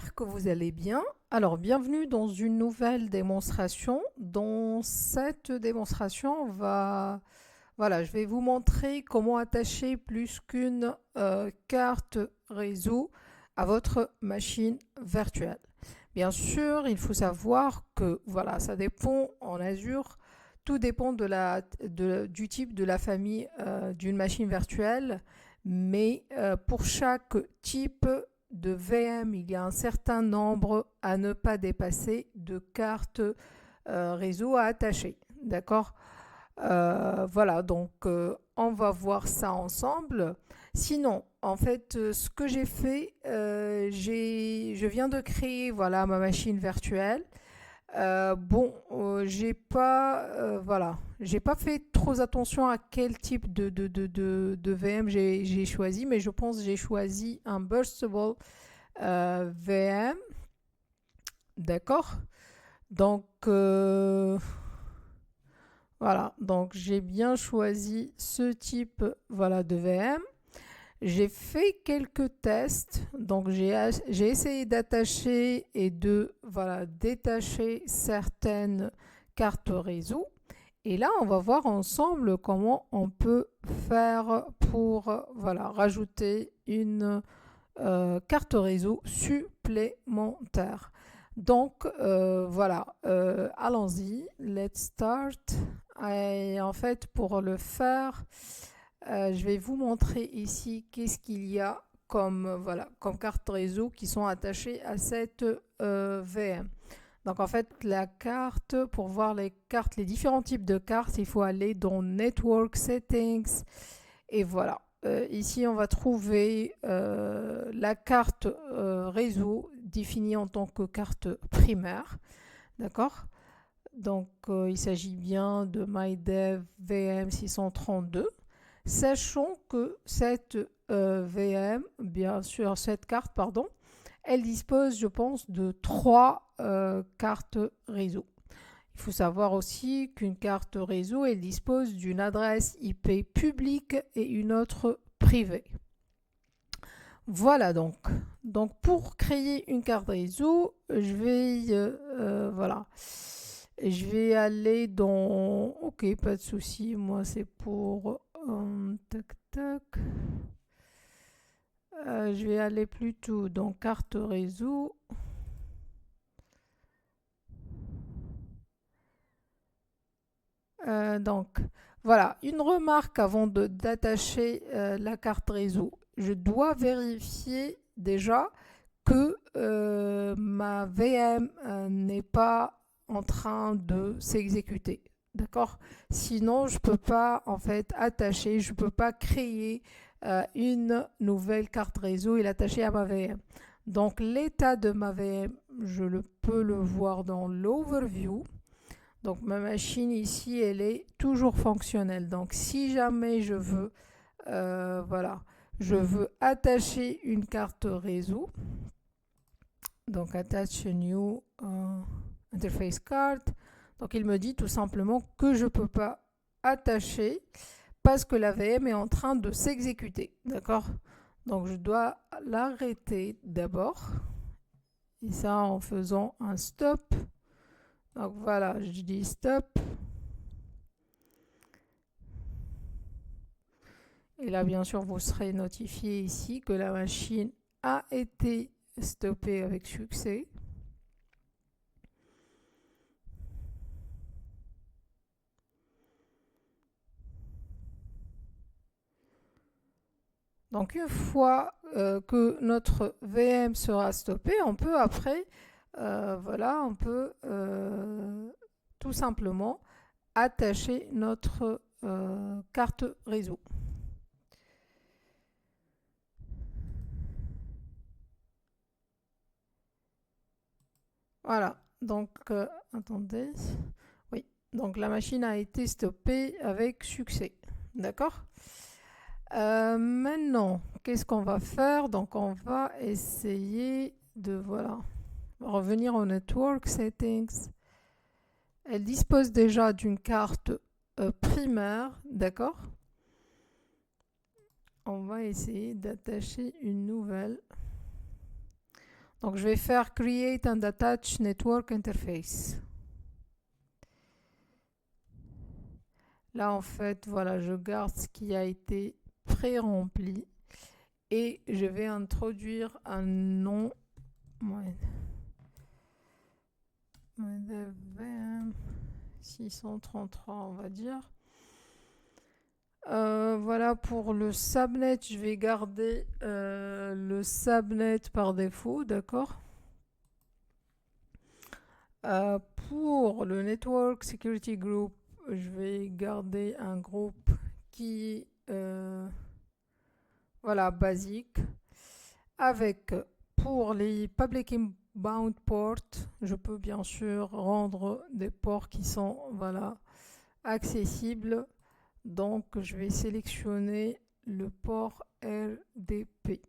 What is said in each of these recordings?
j'espère que vous allez bien. Alors, bienvenue dans une nouvelle démonstration. Dans cette démonstration, je vais vous montrer comment attacher plus qu'une carte réseau à votre machine virtuelle. Bien sûr, il faut savoir que ça dépend en Azure. Tout dépend du type de la famille d'une machine virtuelle, mais pour chaque type de VM, il y a un certain nombre à ne pas dépasser de cartes réseau à attacher. D'accord. On va voir ça ensemble. Sinon, en fait, ce que j'ai fait, je viens de créer ma machine virtuelle. J'ai pas fait trop attention à quel type de VM j'ai choisi, mais je pense que j'ai choisi un Burstable VM. D'accord. Donc, donc j'ai bien choisi ce type de VM. J'ai fait quelques tests, donc j'ai essayé d'attacher et de détacher certaines cartes réseau. Et là, on va voir ensemble comment on peut faire pour rajouter une carte réseau supplémentaire. Donc allons-y, let's start. Et en fait, pour le faire, je vais vous montrer ici qu'est-ce qu'il y a comme carte réseau qui sont attachées à cette VM. Donc en fait, la carte, pour voir les cartes, les différents types de cartes, il faut aller dans Network Settings. Et voilà. Ici, on va trouver la carte réseau définie en tant que carte primaire. D'accord. Donc, il s'agit bien de MyDev VM632. Sachant que cette VM, bien sûr, cette carte, pardon, elle dispose, je pense, de 3 cartes réseau. Il faut savoir aussi qu'une carte réseau, elle dispose d'une adresse IP publique et une autre privée. Voilà donc. Donc pour créer une carte réseau, je vais aller dans... Ok, pas de souci. Moi, c'est pour... tac, tac. Je vais aller plutôt dans carte réseau. Donc, voilà, une remarque avant d'attacher la carte réseau. Je dois vérifier déjà que ma VM n'est pas en train de s'exécuter. D'accord. Sinon, je ne peux pas en fait attacher, je ne peux pas créer une nouvelle carte réseau et l'attacher à ma VM. Donc, l'état de ma VM, peux le voir dans l'overview. Donc ma machine ici, elle est toujours fonctionnelle. Donc si jamais je veux attacher une carte réseau, donc attach a new interface card. Donc il me dit tout simplement que je ne peux pas attacher parce que la VM est en train de s'exécuter. D'accord. Donc je dois l'arrêter d'abord. Et ça en faisant un stop. Donc voilà, je dis stop. Et là, bien sûr, vous serez notifié ici que la machine a été stoppée avec succès. Donc une fois que notre VM sera stoppée, on peut après, tout simplement attacher notre carte réseau. Voilà, donc attendez. Oui, donc la machine a été stoppée avec succès. D'accord. Maintenant, qu'est-ce qu'on va faire? Donc on va essayer de revenir au Network Settings. Elle dispose déjà d'une carte primaire, d'accord. On va essayer d'attacher une nouvelle. Donc je vais faire Create and Attach Network Interface. Là, en fait, voilà, je garde ce qui a été pré-rempli et je vais introduire un nom. 633, on va dire. Voilà, pour le subnet, je vais garder le subnet par défaut, d'accord. Pour le Network Security Group, je vais garder un groupe qui voilà, basique. Avec, pour les Public Inbound Ports, je peux bien sûr rendre des ports qui sont voilà, accessibles. Donc, je vais sélectionner le port RDP.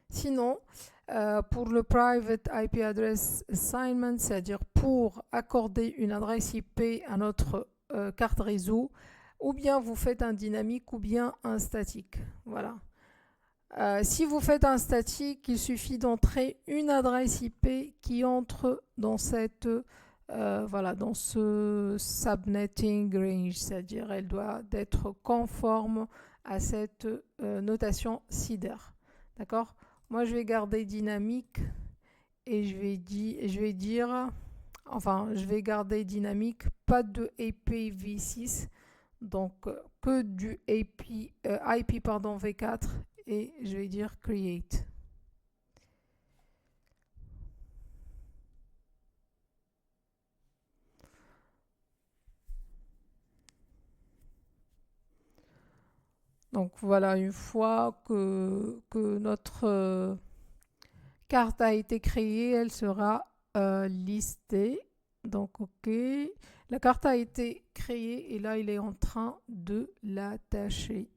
Sinon, pour le Private IP Address Assignment, c'est-à-dire pour accorder une adresse IP à notre carte réseau, ou bien vous faites un dynamique ou bien un statique. Voilà. Si vous faites un statique, il suffit d'entrer une adresse IP qui entre dans cette voilà, dans ce subnetting range, c'est-à-dire elle doit être conforme à cette notation CIDR. D'accord? Moi, je vais garder dynamique et je vais dire, enfin, je vais garder dynamique, pas de IPv6, donc que du IP pardon, V4 et je vais dire create. Donc voilà, une fois que notre carte a été créée, elle sera listée. Donc ok, la carte a été créée et là il est en train de l'attacher.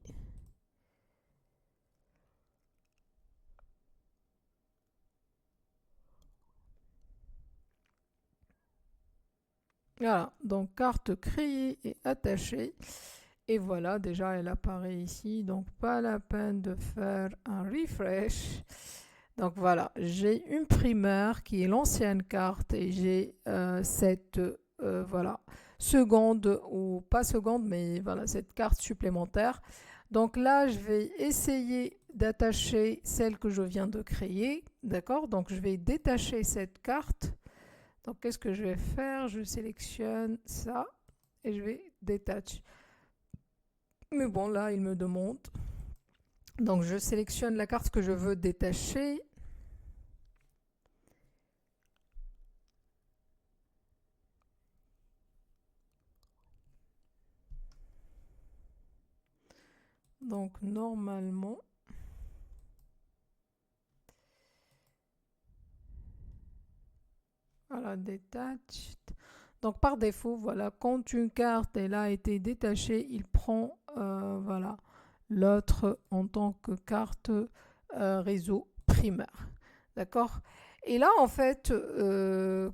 Voilà, donc carte créée et attachée. Et voilà, déjà elle apparaît ici, donc pas la peine de faire un refresh. Donc voilà, j'ai une primaire qui est l'ancienne carte et j'ai cette voilà, seconde ou pas seconde, mais voilà, cette carte supplémentaire. Donc là, je vais essayer d'attacher celle que je viens de créer, d'accord? Donc je vais détacher cette carte. Donc qu'est-ce que je vais faire? Je sélectionne ça et je vais détacher. Mais bon, là, il me demande. Donc je sélectionne la carte que je veux détacher. Donc normalement, voilà, detached. Donc par défaut, voilà, quand une carte elle a été détachée, il prend voilà, l'autre en tant que carte réseau primaire. D'accord? Et là, en fait,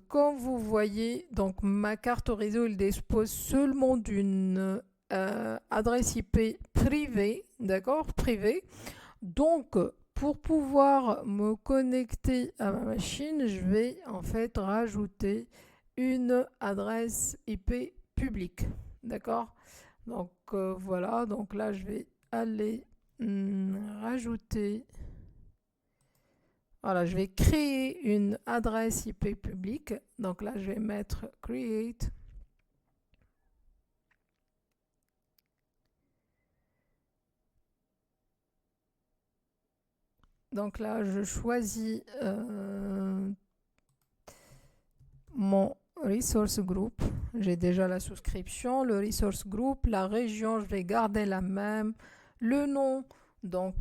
comme vous voyez, donc ma carte réseau, elle dispose seulement d'une adresse IP privée, d'accord? Privée. Donc, pour pouvoir me connecter à ma machine, je vais en fait rajouter une adresse IP publique. D'accord? Donc voilà, donc là je vais aller rajouter. Voilà, je vais créer une adresse IP publique. Donc là je vais mettre create. Donc là je choisis mon resource group. J'ai déjà la souscription, le resource group, la région, je vais garder la même, le nom, donc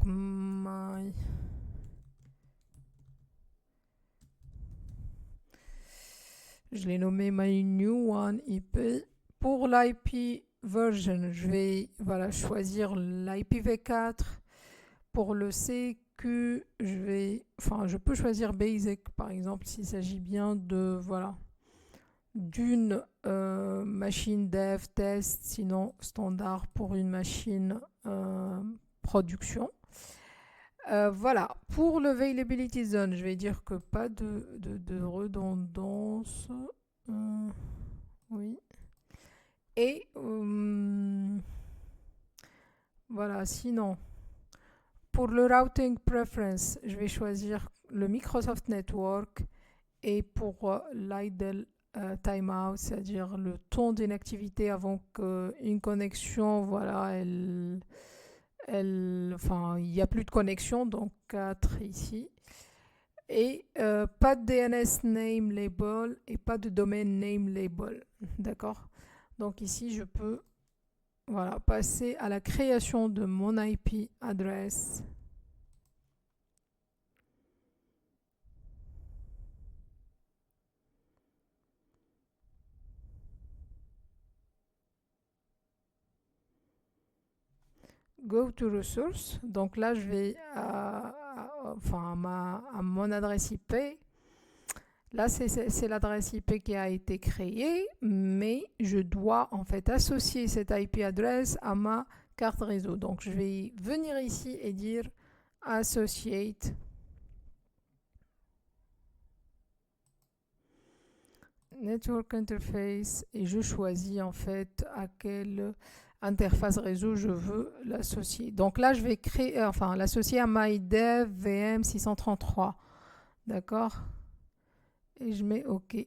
je l'ai nommé my new one IP. Pour l'IP version, je vais voilà, choisir l'IPv4. Pour le CQ, je peux choisir basic par exemple s'il s'agit bien de voilà d'une machine dev test, sinon standard pour une machine production. Voilà, pour le availability zone, je vais dire que pas de redondance. Euh, oui. Et voilà, sinon, pour le routing preference, je vais choisir le Microsoft Network. Et pour l'idle timeout, c'est-à-dire le temps d'inactivité avant qu'une connexion, voilà, enfin, il n'y a plus de connexion, donc 4 ici. Et pas de DNS name label et pas de domain name label. D'accord? Donc ici, je peux voilà, passer à la création de mon IP adresse. Go to resource. Donc là, je vais à mon adresse IP. Là, c'est l'adresse IP qui a été créée, mais je dois en fait associer cette IP adresse à ma carte réseau. Donc, je vais venir ici et dire associate network interface et je choisis en fait à quelle interface réseau je veux l'associer. Donc là, je vais créer, enfin, l'associer à MyDev VM 633. D'accord? Et je mets OK.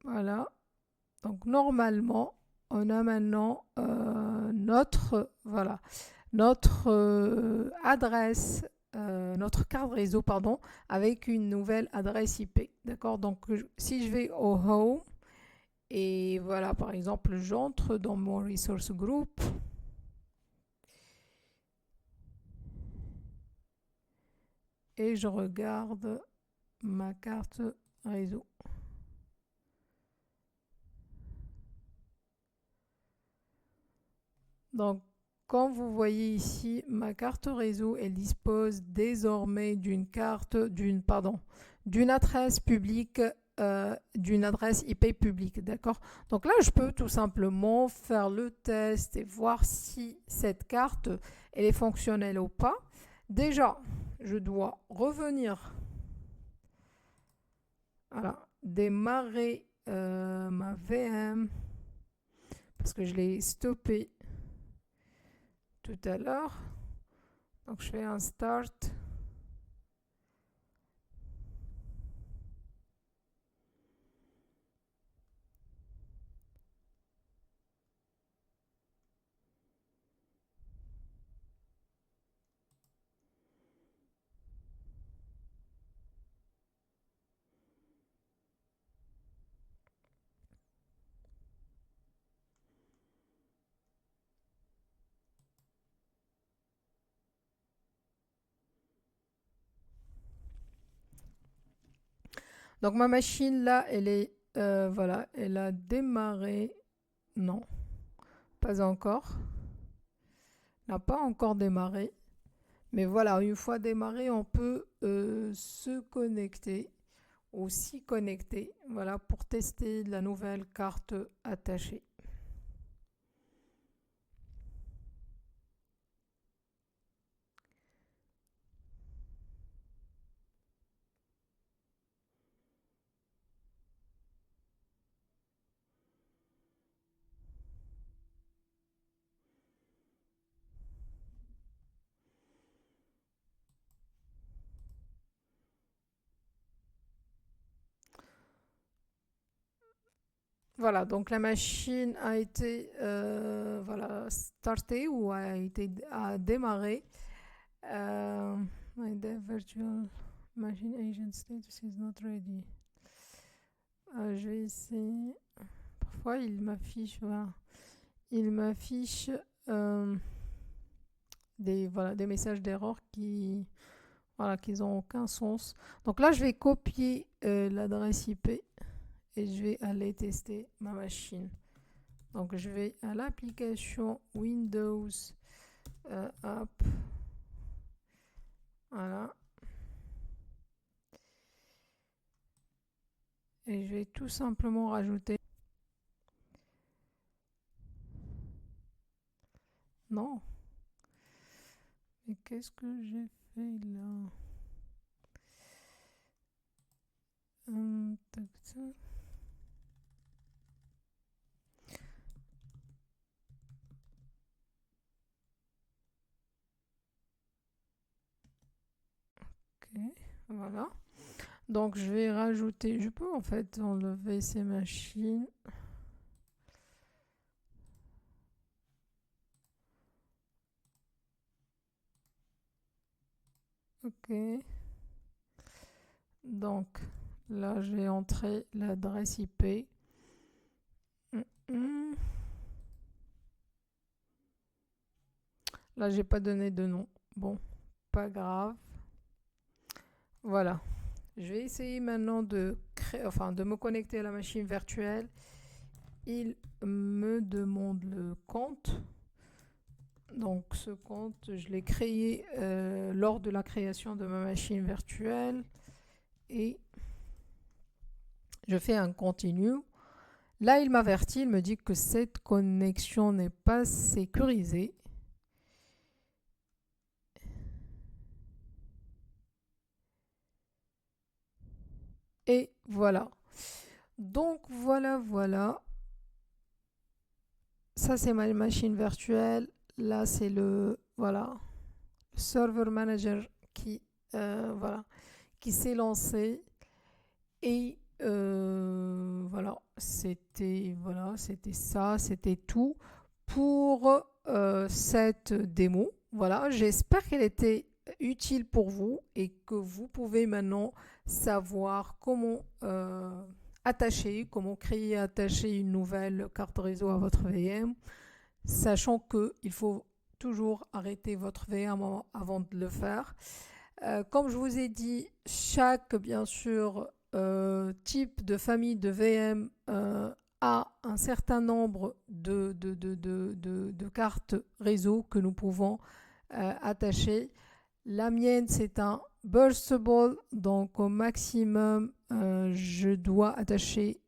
Voilà. Donc normalement, on a maintenant notre adresse, notre carte réseau, pardon, avec une nouvelle adresse IP. D'accord? Donc si je vais au Home, et voilà, par exemple, j'entre dans mon resource group. Et je regarde ma carte réseau. Donc, comme vous voyez ici, ma carte réseau, elle dispose désormais d'une adresse publique, d'une adresse IP publique, d'accord? Donc là, je peux tout simplement faire le test et voir si cette carte, elle est fonctionnelle ou pas. Déjà, je dois revenir, voilà, démarrer ma VM parce que je l'ai stoppé tout à l'heure. Donc je fais un start. Donc ma machine là, elle est voilà, elle a démarré. Non, pas encore. N'a pas encore démarré. Mais voilà, une fois démarré, on peut se connecter ou s'y connecter, voilà, pour tester la nouvelle carte attachée. Voilà, donc la machine a été voilà, startée ou a démarré. My dev virtual machine agent status is not ready. Je vais essayer. Parfois, il m'affiche, voilà, il m'affiche des messages d'erreur voilà, qui n'ont aucun sens. Donc là, je vais copier l'adresse IP et je vais aller tester ma machine. Donc je vais à l'application Windows App. Voilà. Et je vais tout simplement rajouter. Non. Mais qu'est-ce que j'ai fait là? Tac, tac. Ok, voilà. Donc je vais rajouter, je peux en fait enlever ces machines. Ok. Donc là, je vais entrer l'adresse IP. Là, j'ai pas donné de nom. Bon, pas grave. Voilà. Je vais essayer maintenant de créer, enfin, de me connecter à la machine virtuelle. Il me demande le compte. Donc, ce compte, je l'ai créé lors de la création de ma machine virtuelle. Et je fais un continue. Là, il m'avertit, il me dit que cette connexion n'est pas sécurisée. Et voilà. Donc, voilà. Ça, c'est ma machine virtuelle. Là, c'est le server manager voilà, qui s'est lancé. Et c'était ça, c'était tout pour cette démo. Voilà, j'espère qu'elle était utile pour vous et que vous pouvez maintenant savoir comment créer et attacher une nouvelle carte réseau à votre VM, sachant qu'il faut toujours arrêter votre VM avant de le faire. Comme je vous ai dit, chaque, bien sûr, type de famille de VM a un certain nombre de cartes réseau que nous pouvons attacher. La mienne, c'est un burstable, donc au maximum, je dois attacher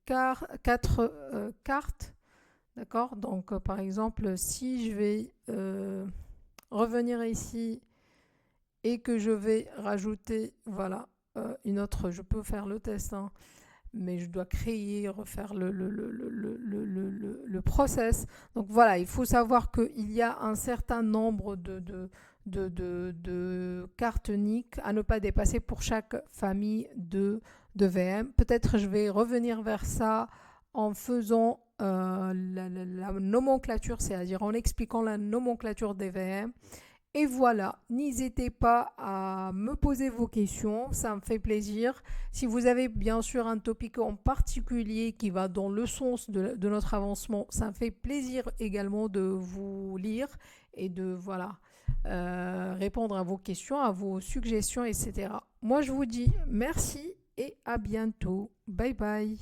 4 cartes. D'accord? Donc, par exemple, si je vais revenir ici et que je vais rajouter, une autre, je peux faire le test, hein, mais je dois refaire le process. Donc voilà, il faut savoir qu'il y a un certain nombre de cartes NIC à ne pas dépasser pour chaque famille de VM. Peut-être je vais revenir vers ça en faisant la nomenclature, c'est-à-dire en expliquant la nomenclature des VM. Et voilà, n'hésitez pas à me poser vos questions, ça me fait plaisir. Si vous avez bien sûr un topic en particulier qui va dans le sens de notre avancement, ça me fait plaisir également de vous lire et de répondre à vos questions, à vos suggestions, etc. Moi, je vous dis merci et à bientôt. Bye bye.